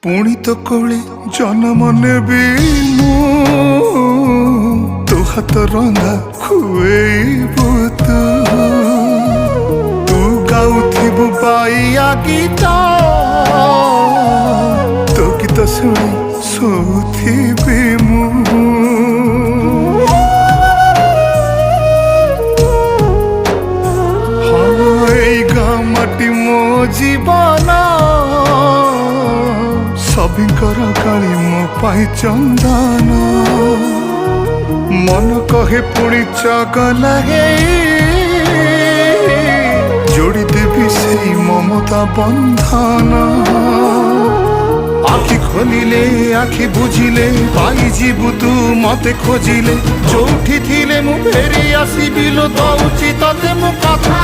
पुणी तो कोले जन्म नेबी मु तो हाथ रंधा खुएबु तू गाउथिबु बाइया गीत तो गीत शुणी सोथिबि मु मो जीवन सबिंकर काली मो पाई चंदन मन कहे पुणी चगला जोड़ी देवी से ममता बंधन आखि खोलिले आखि बुझिले पाई जीवु तू मते खोजिले जोठी थिले मु फेरी आसीबि लो दउची तते मु कथा।